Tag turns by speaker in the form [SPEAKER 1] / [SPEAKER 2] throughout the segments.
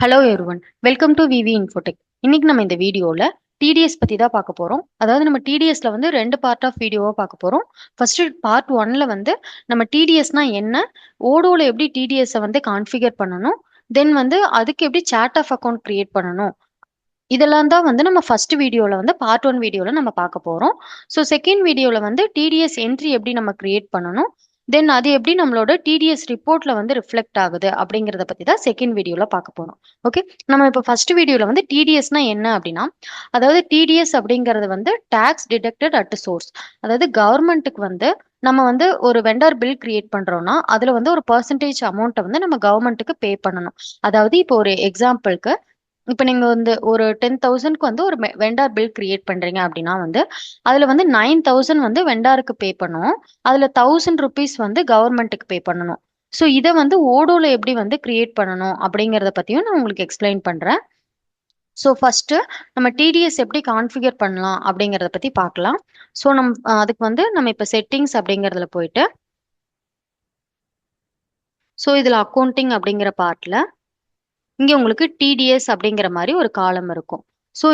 [SPEAKER 1] Hello everyone, welcome to VV Infotech. இன்னைக்கு நம்ம இந்த வீடியோல டிடிஎஸ் பத்தி தான் பார்க்க போறோம். அதாவது நம்ம டிடிஎஸ்ல வந்து ரெண்டு பார்ட் ஆஃப் வீடியோவா பார்க்க போறோம். ஃபர்ஸ்ட் பார்ட் ஒன்ல வந்து நம்ம டிடிஎஸ்னா என்ன, ஓடோல எப்படி டிடிஎஸ் வந்து கான்ஃபிகர் பண்ணணும், தென் வந்து அதுக்கு எப்படி சார்ட் ஆஃப் அக்கௌண்ட் கிரியேட் பண்ணணும், இதெல்லாம் தான் வந்து நம்ம ஃபர்ஸ்ட் வீடியோல வந்து பார்ட் ஒன் வீடியோல நம்ம பார்க்க போறோம். ஸோ செகண்ட் வீடியோல வந்து டிடிஎஸ் என்ட்ரி எப்படி நம்ம கிரியேட் பண்ணணும், தென் அது எப்படி நம்மளோட டிடிஎஸ் ரிப்போர்ட்ல வந்து ரிஃப்ளெக்ட் ஆகுது அப்படிங்கறத பத்தி தான் செகண்ட் வீடியோல பார்க்க போறோம். ஓகே, நம்ம இப்போ ஃபர்ஸ்ட் வீடியோல வந்து டிடிஎஸ்னா என்ன அப்படின்னா, அதாவது டிடிஎஸ் அப்படிங்கிறது வந்து டாக்ஸ் டிடக்டட் அட் சோர்ஸ். அதாவது கவர்மெண்ட்டுக்கு வந்து நம்ம வந்து ஒரு வெண்டர் பில் கிரியேட் பண்றோம்னா அதுல வந்து ஒரு பர்சன்டேஜ் அமௌண்ட்டை வந்து நம்ம கவர்மெண்ட்டுக்கு பே பண்ணணும். அதாவது இப்போ ஒரு எக்ஸாம்பிளுக்கு, இப்போ நீங்க வந்து ஒரு 10,000க்கு வந்து ஒரு வெண்டார் பில் கிரியேட் பண்றீங்க அப்படின்னா வந்து அதுல வந்து 9,000 வந்து வெண்டாருக்கு பே பண்ணுவோம். அதுல 1,000 rupees வந்து கவர்மெண்ட்டுக்கு பே பண்ணணும். ஸோ இதை வந்து ஓடோல எப்படி வந்து கிரியேட் பண்ணணும் அப்படிங்கறத பத்தியும் நான் உங்களுக்கு எக்ஸ்பிளைன் பண்றேன். ஸோ ஃபர்ஸ்ட் நம்ம டிடிஎஸ் எப்படி கான்ஃபிகர் பண்ணலாம் அப்படிங்கறத பத்தி பார்க்கலாம். ஸோ அதுக்கு வந்து நம்ம இப்போ செட்டிங்ஸ் அப்படிங்கறதுல போயிட்டு, ஸோ இதுல அக்கௌண்டிங் அப்படிங்கிற பார்ட்ல இங்க உங்களுக்கு டிடிஎஸ் அப்படிங்கிற மாதிரி ஒரு காலம் இருக்கும். ஸோ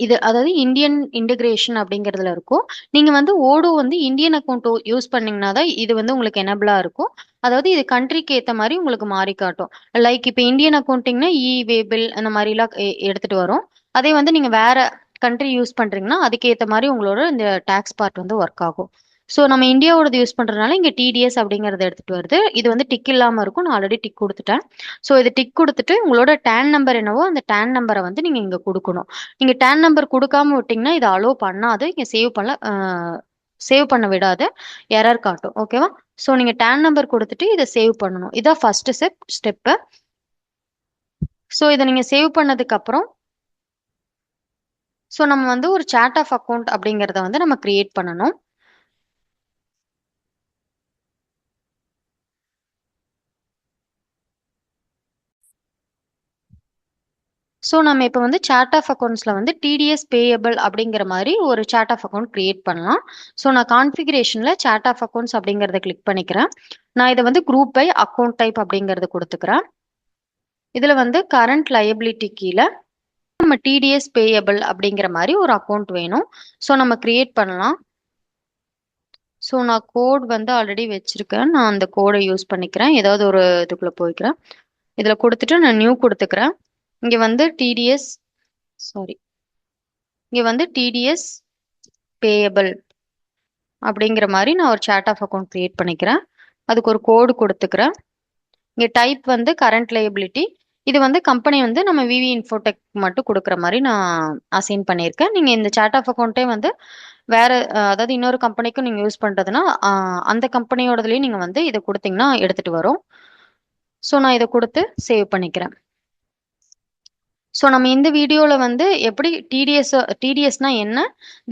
[SPEAKER 1] இது அதாவது இந்தியன் இன்டகிரேஷன் அப்படிங்கிறதுல இருக்கும். நீங்க வந்து ஓடோ வந்து இந்தியன் அக்கௌண்ட் யூஸ் பண்ணீங்கன்னா தான் இது வந்து உங்களுக்கு எனபிளா இருக்கும். அதாவது இது கண்ட்ரிக்கு ஏற்ற மாதிரி உங்களுக்கு மாறி காட்டும். லைக் இப்போ இந்தியன் அக்கௌண்டிங்னா இ வே பில் அந்த மாதிரிலாம் எடுத்துட்டு வரும். அதே வந்து நீங்க வேற கண்ட்ரி யூஸ் பண்றீங்கன்னா அதுக்கேற்ற மாதிரி உங்களோட இந்த டாக்ஸ் பார்ட் வந்து ஒர்க் ஆகும். ஸோ நம்ம இந்தியாவோடது யூஸ் பண்றதுனால இங்க டிடிஎஸ் அப்படிங்கறத எடுத்துட்டு வருது. இது வந்து டிக் இல்லாம இருக்கும். நான் ஆல்ரெடி டிக் கொடுத்துட்டேன். ஸோ இது டிக் கொடுத்துட்டு உங்களோட டேன் நம்பர் என்னவோ அந்த டேன் நம்பரை வந்து நீங்க இங்க கொடுக்கணும். நீங்க டேன் நம்பர் கொடுக்காம விட்டீங்கன்னா இதை அலோவ் பண்ணாது, இங்க சேவ் பண்ண விடாது, எரர் காட்டும். ஓகேவா? ஸோ நீங்க டேன் நம்பர் கொடுத்துட்டு இதை சேவ் பண்ணணும். இதான் ஃபர்ஸ்ட் ஸ்டெப்பு. ஸோ இதை நீங்க சேவ் பண்ணதுக்கு அப்புறம் ஸோ நம்ம வந்து ஒரு சார்ட் ஆஃப் அக்கௌண்ட் அப்படிங்கிறத வந்து நம்ம கிரியேட் பண்ணணும். ஸோ நம்ம இப்போ வந்து சார்ட் ஆஃப் அக்கௌண்ட்ஸில் வந்து டிடிஎஸ் பேயபிள் அப்படிங்கிற மாதிரி ஒரு சார்ட் ஆஃப் அக்கௌண்ட் கிரியேட் பண்ணலாம். ஸோ நான் கான்ஃபிகரேஷனில் சார்ட் ஆஃப் அக்கௌண்ட்ஸ் அப்படிங்கிறத கிளிக் பண்ணிக்கிறேன். நான் இதை வந்து குரூப் பை அக்கௌண்ட் டைப் அப்படிங்கிறது கொடுத்துக்கிறேன். இதில் வந்து கரண்ட் லயபிலிட்டி கீழே நம்ம டிடிஎஸ் பேயபிள் அப்படிங்கிற மாதிரி ஒரு அக்கௌண்ட் வேணும். ஸோ நம்ம கிரியேட் பண்ணலாம். ஸோ நான் கோட் வந்து ஆல்ரெடி வச்சிருக்கேன். நான் அந்த கோடை யூஸ் பண்ணிக்கிறேன். ஏதாவது ஒரு இதுக்குள்ளே போய்க்கிறேன். இதில் கொடுத்துட்டு நான் நியூ கொடுத்துக்கிறேன். இங்கே வந்து டிடிஎஸ் சாரி இங்கே வந்து டிடிஎஸ் பேயபிள் அப்படிங்கிற மாதிரி நான் ஒரு சார்ட் ஆஃப் அக்கௌண்ட் கிரியேட் பண்ணிக்கிறேன். அதுக்கு ஒரு கோடு கொடுத்துக்கிறேன். இங்கே டைப் வந்து கரண்ட் லைபிலிட்டி. இது வந்து கம்பெனி வந்து நம்ம விவி இன்ஃபோடெக் மட்டும் கொடுக்குற மாதிரி நான் அசைன் பண்ணியிருக்கேன். நீங்கள் இந்த சார்ட் ஆஃப் அக்கௌண்ட்டே வந்து வேற அதாவது இன்னொரு கம்பெனிக்கும் நீங்கள் யூஸ் பண்ணுறதுன்னா அந்த கம்பெனியோடதுலேயும் நீங்கள் வந்து இதை கொடுத்தீங்கன்னா எடுத்துகிட்டு வரும். ஸோ நான் இதை கொடுத்து சேவ் பண்ணிக்கிறேன். ஸோ நம்ம இந்த வீடியோவில் வந்து எப்படி டிடிஎஸ்னா என்ன,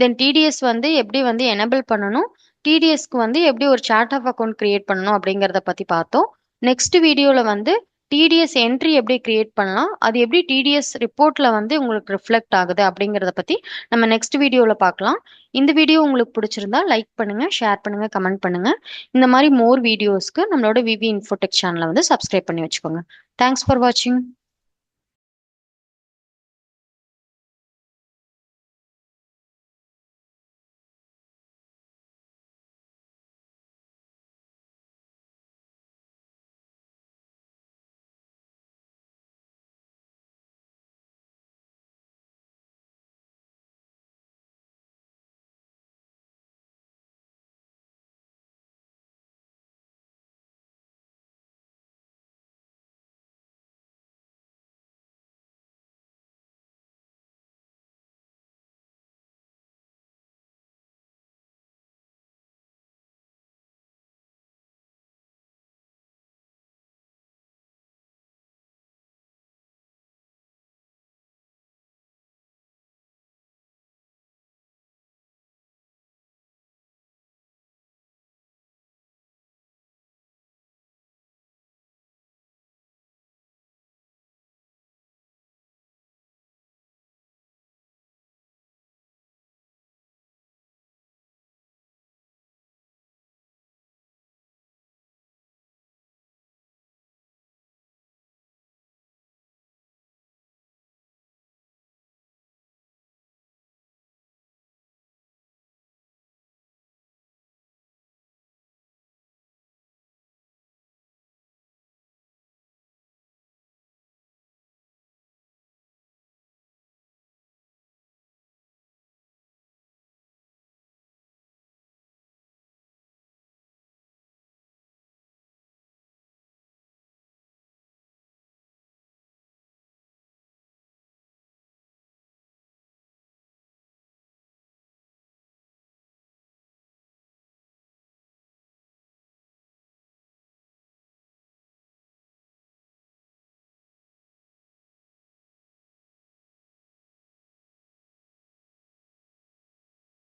[SPEAKER 1] தென் டிடிஎஸ் வந்து எப்படி வந்து எனபிள் பண்ணணும், டிடிஎஸ்க்கு வந்து எப்படி ஒரு சார்ட் ஆஃப் அக்கௌண்ட் கிரியேட் பண்ணணும் அப்படிங்கிறத பற்றி பார்த்தோம். நெக்ஸ்ட் வீடியோவில் வந்து டிடிஎஸ் என்ட்ரி எப்படி கிரியேட் பண்ணலாம், அது எப்படி டிடிஎஸ் ரிப்போர்ட்டில் வந்து உங்களுக்கு ரிஃப்ளெக்ட் ஆகுது அப்படிங்கிறத பற்றி நம்ம நெக்ஸ்ட் வீடியோவில் பார்க்கலாம். இந்த வீடியோ உங்களுக்கு பிடிச்சிருந்தா லைக் பண்ணுங்கள், ஷேர் பண்ணுங்கள், கமெண்ட் பண்ணுங்கள். இந்த மாதிரி மோர் வீடியோஸ்க்கு நம்மளோட விவி இன்ஃபோடெக் சேனலை வந்து சப்ஸ்கிரைப் பண்ணி வச்சுக்கோங்க. தேங்க்ஸ் ஃபார் வாட்சிங்.